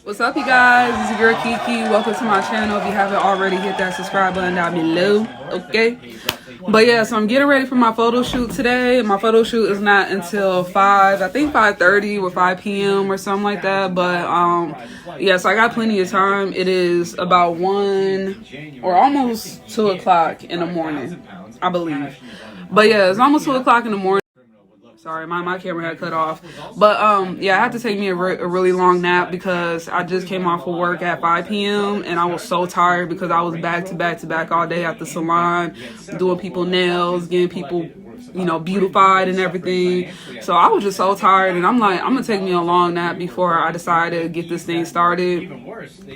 What's up, you guys? This is your girl Kiki. Welcome to my channel. If you haven't already, hit that subscribe button down below. Okay. But yeah, so I'm getting ready for my photo shoot today. My photo shoot is not until 5:30 or 5 p.m. or something like that. But yeah, so I got plenty of time. It is about 1 or almost 2 o'clock in the morning, I believe. But yeah, it's almost 2 o'clock in the morning. Sorry, my camera had cut off. But yeah, I had to take me a really long nap because I just came off of work at 5 p.m. and I was so tired because I was back to back all day at the salon, doing people nails, getting people, you know, beautified and everything. So I was just so tired, and I'm like, I'm gonna take me a long nap before I decide to get this thing started.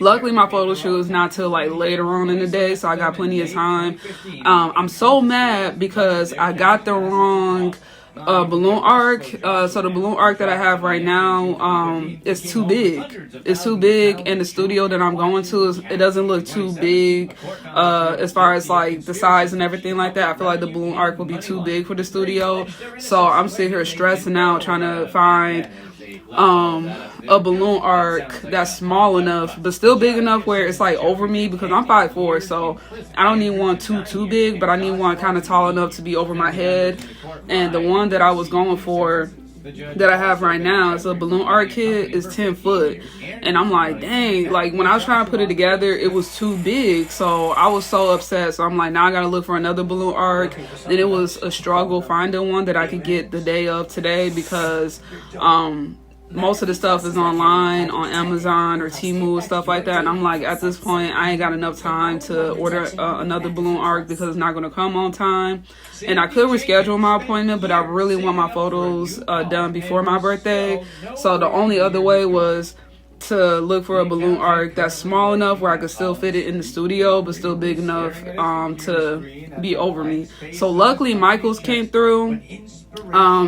Luckily, my photo shoot is not till like later on in the day, so I got plenty of time. I'm so mad because I got the wrong balloon arc. So the balloon arc that I have right now is too big. It's too big, and the studio that I'm going to it doesn't look too big as far as like the size and everything like that. I feel like the balloon arc will be too big for the studio, so I'm sitting here stressing out trying to find a balloon arc that's small enough but still big enough where it's like over me, because I'm 5'4", so I don't need one too big, but I need one kind of tall enough to be over my head. And the one that I was going for that I have right now is a balloon arc kit, is 10 foot, and I'm like, dang, like when I was trying to put it together it was too big, so I was so upset. So I'm like, now I gotta look for another balloon arc. Then it was a struggle finding one that I could get the day of today, because most of the stuff is online on Amazon or Temu, stuff like that, and I'm like, at this point I ain't got enough time to order another balloon arc because it's not going to come on time. And I could reschedule my appointment, but I really want my photos done before my birthday, so the only other way was to look for a balloon arc that's small enough where I could still fit it in the studio but still big enough to be over me. So luckily Michael's came through.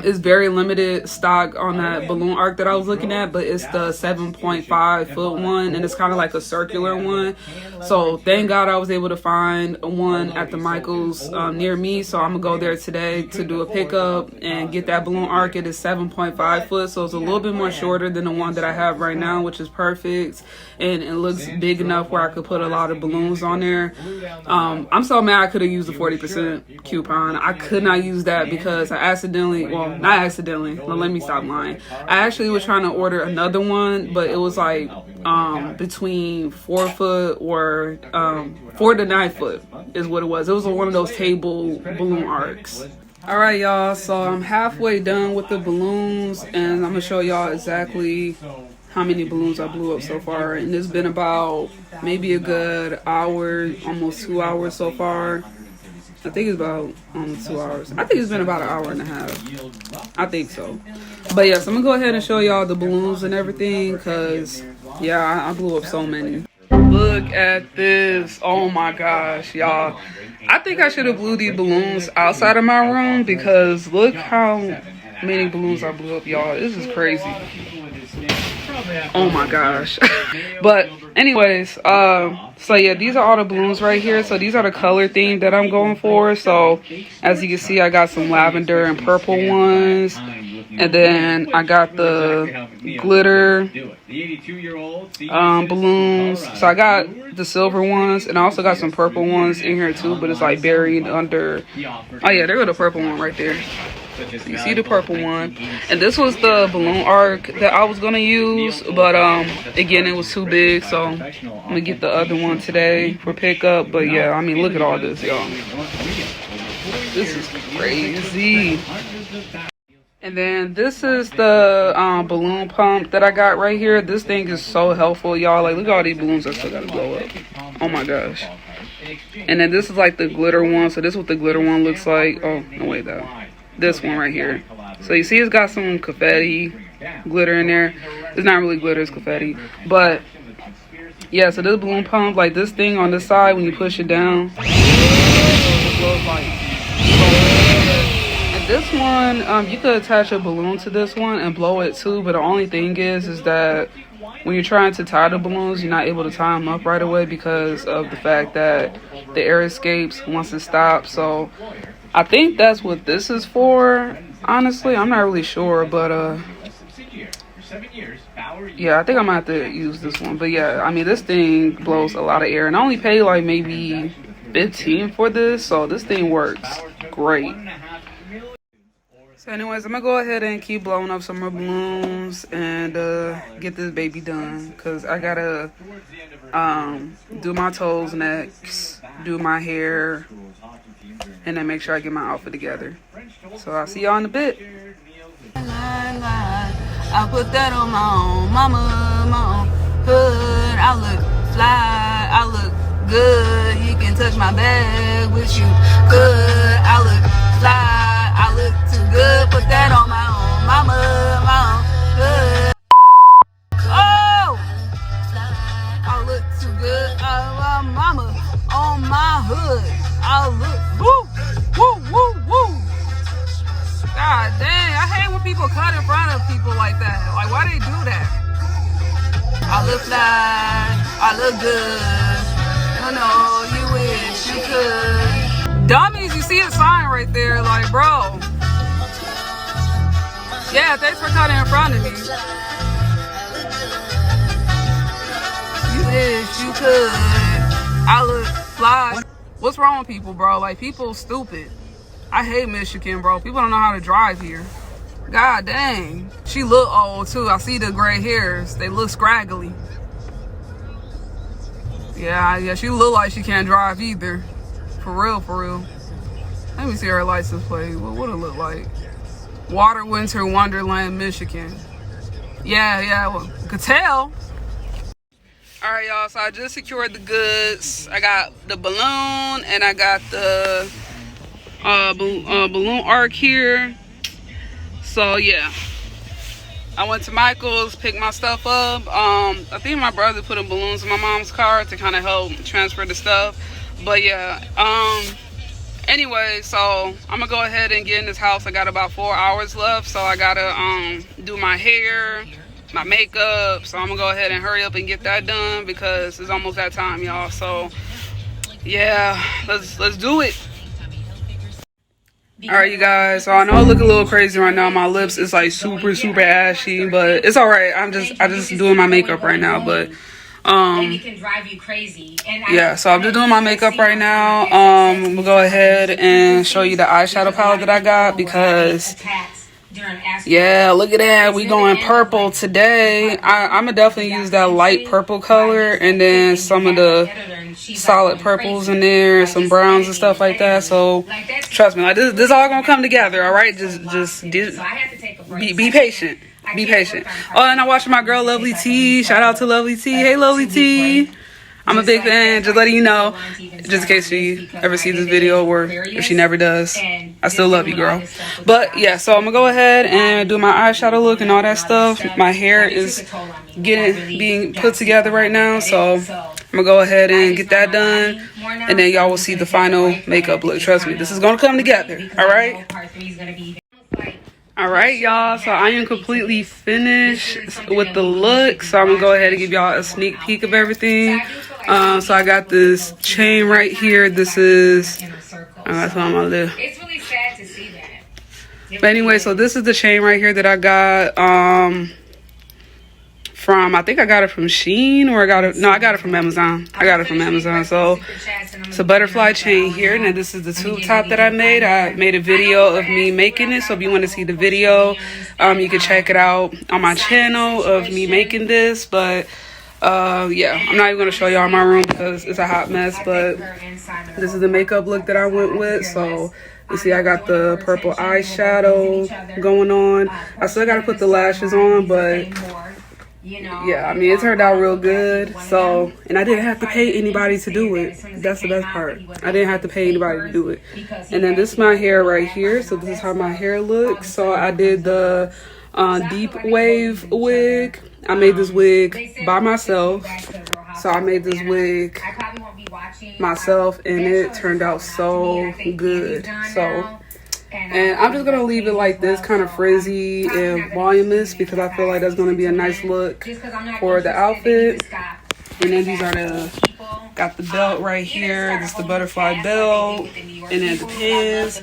It's very limited stock on that balloon arc that I was looking at, but it's the 7.5 foot one, and it's kind of like a circular one. So thank God I was able to find one at the Michael's near me, so I'm gonna go there today to do a pickup and get that balloon arc. It is 7.5 foot, so it's a little bit more shorter than the one that I have right now, which is perfect, and it looks big enough where I could put a lot of balloons on there. I'm so mad I could have used the 40% coupon. I could not use that because I not accidentally, let me stop lying. I actually was trying to order another one, but it was like between 4 foot or 4 to 9 foot is what it was. It was one of those table balloon arcs. All right, y'all, so I'm halfway done with the balloons, and I'm gonna show y'all exactly how many balloons I blew up so far. And it's been about maybe a good hour, almost 2 hours so far. I think it's about 2 hours. I think it's been about an hour and a half. I think so. But yes, I'm gonna go ahead and show y'all the balloons and everything, because yeah, I blew up so many. Look at this. Oh my gosh, y'all. I think I should have blew these balloons outside of my room, because look how many balloons I blew up, y'all. This is crazy. Oh my gosh. But anyways, so yeah, these are all the balloons right here. So these are the color theme that I'm going for. So as you can see, I got some lavender and purple ones, and then I got the glitter balloons. So I got the silver ones, and I also got some purple ones in here too, but it's like buried under. Oh yeah, there go the purple one right there. You see the purple one, and this was the balloon arc that I was gonna use, but again, it was too big, so I'm gonna get the other one today for pickup. But yeah, I mean, look at all this, y'all. This is crazy. And then this is the balloon pump that I got right here. This thing is so helpful, y'all. Like, look at all these balloons I still gotta blow up. Oh my gosh. And then this is like the glitter one. So this is what the glitter one looks like. Oh no, wait, this one right here. So you see it's got some confetti glitter in there. It's not really glitter, it's confetti. But yeah, so this balloon pump, like this thing on this side, when you push it down, it blows like. And this one, you could attach a balloon to this one and blow it too, but the only thing is that when you're trying to tie the balloons, you're not able to tie them up right away because of the fact that the air escapes once it stops. So I think that's what this is for. Honestly, I'm not really sure, but Yeah, I think I might have to use this one. But yeah, I mean, this thing blows a lot of air. And I only paid like maybe 15 for this. So this thing works great. So anyways, I'm going to go ahead and keep blowing up some more balloons and get this baby done. Because I got to do my toes next, do my hair, and then make sure I get my outfit together. So I'll see y'all in a bit. I put that on my own mama, my own hood. I look fly, I look good. You can touch my bag, wish you could. I look fly, I look too good. Put that on my own mama, my own hood. Oh, I look too good. My mama on my hood. I look woo, woo, woo, woo. God dang, I hate when people cut in front of people like that. Like, why they do that? I look fly, I look good. You know, you wish you could. Dummies, you see a sign right there, like, bro. Yeah, thanks for cutting in front of me. You wish you could. I look fly. What's wrong with people, bro? Like, people stupid. I hate Michigan, bro. People don't know how to drive here. God dang. She look old, too. I see the gray hairs. They look scraggly. Yeah, she look like she can't drive either. For real, for real. Let me see her license plate. What would it look like? Water Winter Wonderland, Michigan. Yeah, well, could tell. All right, y'all. So I just secured the goods. I got the balloon and I got the balloon arc here. So yeah, I went to Michael's, picked my stuff up. I think my brother put in balloons in my mom's car to kind of help transfer the stuff. But yeah, anyway, so I'm gonna go ahead and get in this house. I got about 4 hours left, so I gotta do my hair, my makeup. So I'm gonna go ahead and hurry up and get that done because it's almost that time, y'all. So yeah, let's do it. All right, you guys, so I know I look a little crazy right now. My lips is like super ashy, but it's all right. I just doing my makeup right now, but yeah, so I'm just doing my makeup right now. We'll go ahead and show you the eyeshadow palette that I got because yeah, look at that. We going purple today. I'm gonna definitely use that light purple color and then some of the solid purples in there, some browns and stuff like that. So trust me, like this all gonna come together. All right, just be patient. Be patient. Oh, and I watched my girl Lovely T. Shout out to Lovely T. Hey, Lovely T. I'm a big fan, just letting you know, just in case she ever sees this video, or if she never does, I still love you, girl. But yeah, so I'm gonna go ahead and do my eyeshadow look and all that stuff. My hair is being put together right now, so I'm gonna go ahead and get that done, and then y'all will see the final makeup look. Trust me, this is gonna come together. All right. All right, y'all, so I am completely finished with the look, so I'm gonna go ahead and give y'all a sneak peek of everything. So I got this chain right here. This is that's on my lip. It's really sad to see that. But anyway, so this is the chain right here that I got from, I think I got it from Shein, or I got it from Amazon. I got it from Amazon. So it's a butterfly chain here, and then this is the tube top that I made. I made a video of me making it, so if you want to see the video, you can check it out on my channel of me making this. But yeah, I'm not even going to show y'all my room because it's a hot mess, but this is the makeup look that I went with. So you see I got the purple eyeshadow going on. I still got to put the lashes on, but yeah, I mean, it turned out real good. So, and I didn't have to pay anybody to do it. That's the best part. I didn't have to pay anybody to do it. And then this is my hair right here. So this is how my hair looks. So I did the deep wave wig. I made this wig by myself. So I made this wig myself, and it turned out so good. So, and I'm just gonna leave it like this, kind of frizzy and voluminous, because I feel like that's gonna be a nice look for the outfit. And then these are the Got the belt right here. This is the butterfly belt. And then the pins.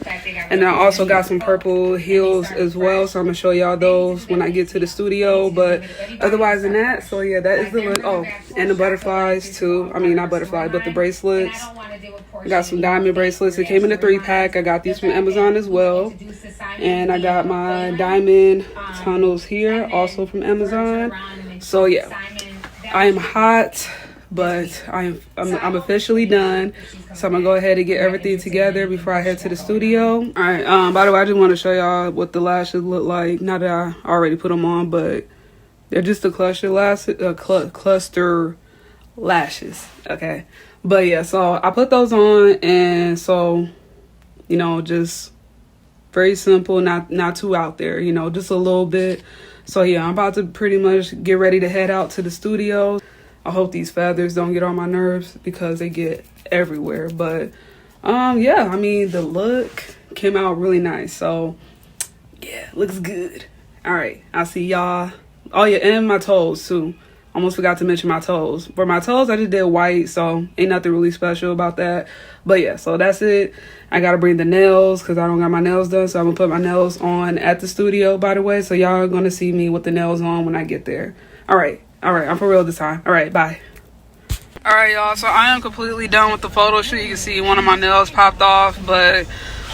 And I also got some purple heels as well. So I'm going to show y'all those when I get to the studio. But otherwise than that, so yeah, that is the look. Oh, and the butterflies too. I mean, not butterflies, but the bracelets. I got some diamond bracelets. It came in a 3-pack. I got these from Amazon as well. And I got my diamond tunnels here, also from Amazon. So yeah, I am hot, but I'm officially done. So I'm gonna go ahead and get everything together before I head to the studio. All right. By the way, I just want to show y'all what the lashes look like. Not that I already put them on, but they're just a cluster lashes. Okay. But yeah, so I put those on, and so, you know, just very simple, not too out there, you know, just a little bit. So yeah, I'm about to pretty much get ready to head out to the studio. I hope these feathers don't get on my nerves because they get everywhere. But yeah, I mean, the look came out really nice. So yeah, looks good. All right, I'll see y'all. Oh yeah, and my toes too. Almost forgot to mention my toes. For my toes, I just did white, so ain't nothing really special about that. But yeah, so that's it. I gotta bring the nails because I don't got my nails done, so I'm gonna put my nails on at the studio, by the way. So y'all are gonna see me with the nails on when I get there. All right, I'm for real this time. All right, bye. All right, y'all, so I am completely done with the photo shoot. You can see one of my nails popped off, but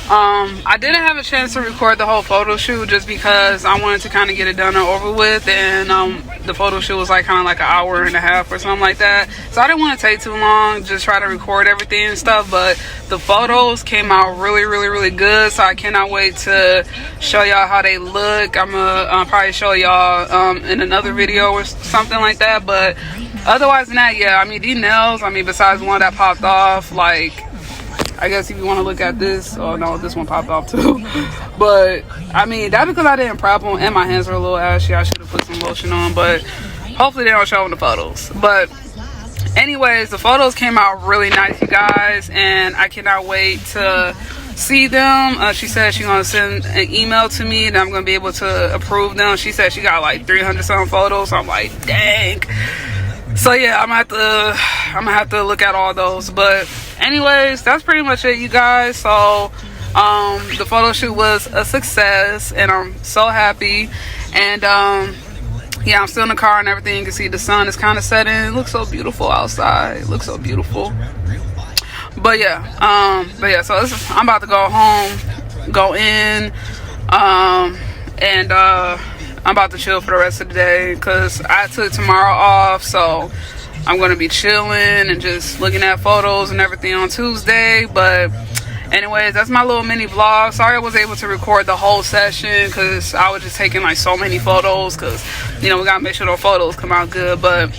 I didn't have a chance to record the whole photo shoot just because I wanted to kind of get it done and over with, and the photo shoot was like kind of like an hour and a half or something like that, so I didn't want to take too long, just try to record everything and stuff. But the photos came out really good, so I cannot wait to show y'all how they look. I'm gonna probably show y'all in another video or something like that. But otherwise than that, yeah, I mean, these nails, I mean, besides one that popped off, like, I guess if you want to look at this, oh no, this one popped off too. But I mean, that's because I didn't prep them and my hands are a little ashy. I should have put some lotion on, but hopefully they don't show in the photos. But anyways, the photos came out really nice, you guys, and I cannot wait to see them. She said she's gonna send an email to me and I'm gonna be able to approve them. She said she got like 300 some photos, so I'm like, dang. So yeah, I'm gonna have to look at all those. But anyways, that's pretty much it, you guys. So the photo shoot was a success and I'm so happy. And yeah, I'm still in the car and everything. You can see the sun is kind of setting. It looks so beautiful outside. It looks so beautiful. But yeah, so I'm about to go home, go in, and I'm about to chill for the rest of the day because I took tomorrow off, so I'm going to be chilling and just looking at photos and everything on Tuesday. But anyways, that's my little mini vlog. Sorry I wasn't able to record the whole session because I was just taking like so many photos because, you know, we got to make sure those photos come out good. But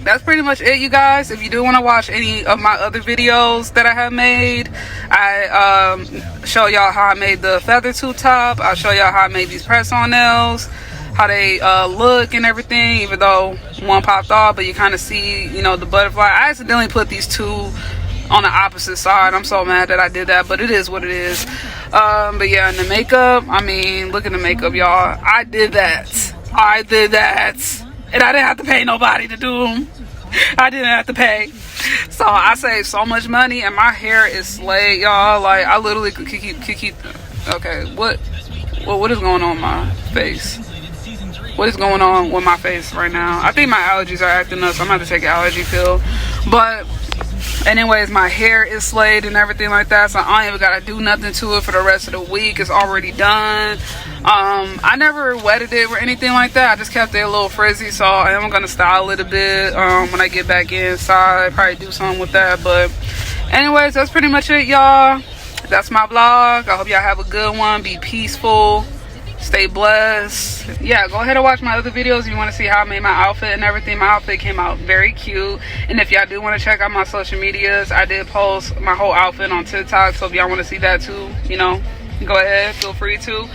that's pretty much it, you guys. If you do want to watch any of my other videos that I have made, I show y'all how I made the feather tube top. I'll show y'all how I made these press-on nails, how they look and everything, even though one popped off, but you kind of see, you know, the butterfly. I accidentally put these two on the opposite side. I'm so mad that I did that, but it is what it is. But yeah, and the makeup, I mean, look at the makeup, y'all. I did that, and I didn't have to pay nobody to do them. I didn't have to pay, so I saved so much money, and my hair is slayed, y'all. Like, I literally could keep. Okay, what is going on with my face? What is going on with my face right now? I think my allergies are acting up, so I'm going to have to take an allergy pill. But anyways, my hair is slayed and everything like that, so I ain't even got to do nothing to it for the rest of the week. It's already done. I never wetted it or anything like that. I just kept it a little frizzy, so I am going to style it a bit when I get back inside. Probably do something with that. But anyways, that's pretty much it, y'all. That's my vlog. I hope y'all have a good one. Be peaceful. Stay blessed. Yeah, go ahead and watch my other videos if you want to see how I made my outfit and everything. My outfit came out very cute. And if y'all do want to check out my social medias, I did post my whole outfit on TikTok. So if y'all want to see that too, you know, go ahead, feel free to.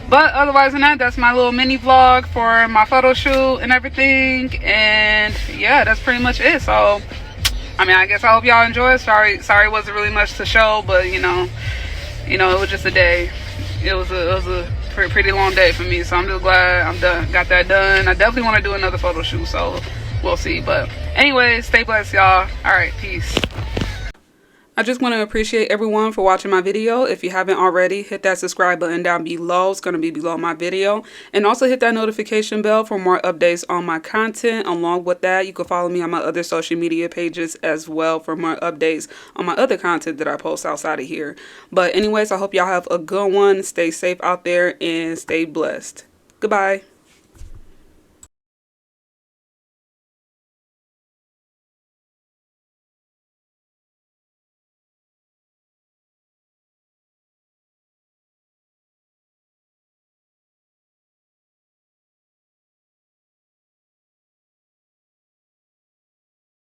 But otherwise than that, that's my little mini vlog for my photo shoot and everything. And yeah, that's pretty much it. So I mean, I guess I hope y'all enjoy it. Sorry it wasn't really much to show, but you know, it was just a day. It was a pretty long day for me, so I'm just glad I'm done, got that done. I definitely want to do another photo shoot, so we'll see. But Anyways, stay blessed, y'all. All right, peace. I just want to appreciate everyone for watching my video. If you haven't already, hit that subscribe button down below. It's going to be below my video. And also hit that notification bell for more updates on my content. Along with that, you can follow me on my other social media pages as well for more updates on my other content that I post outside of here. But anyways, I hope y'all have a good one. Stay safe out there and stay blessed. Goodbye.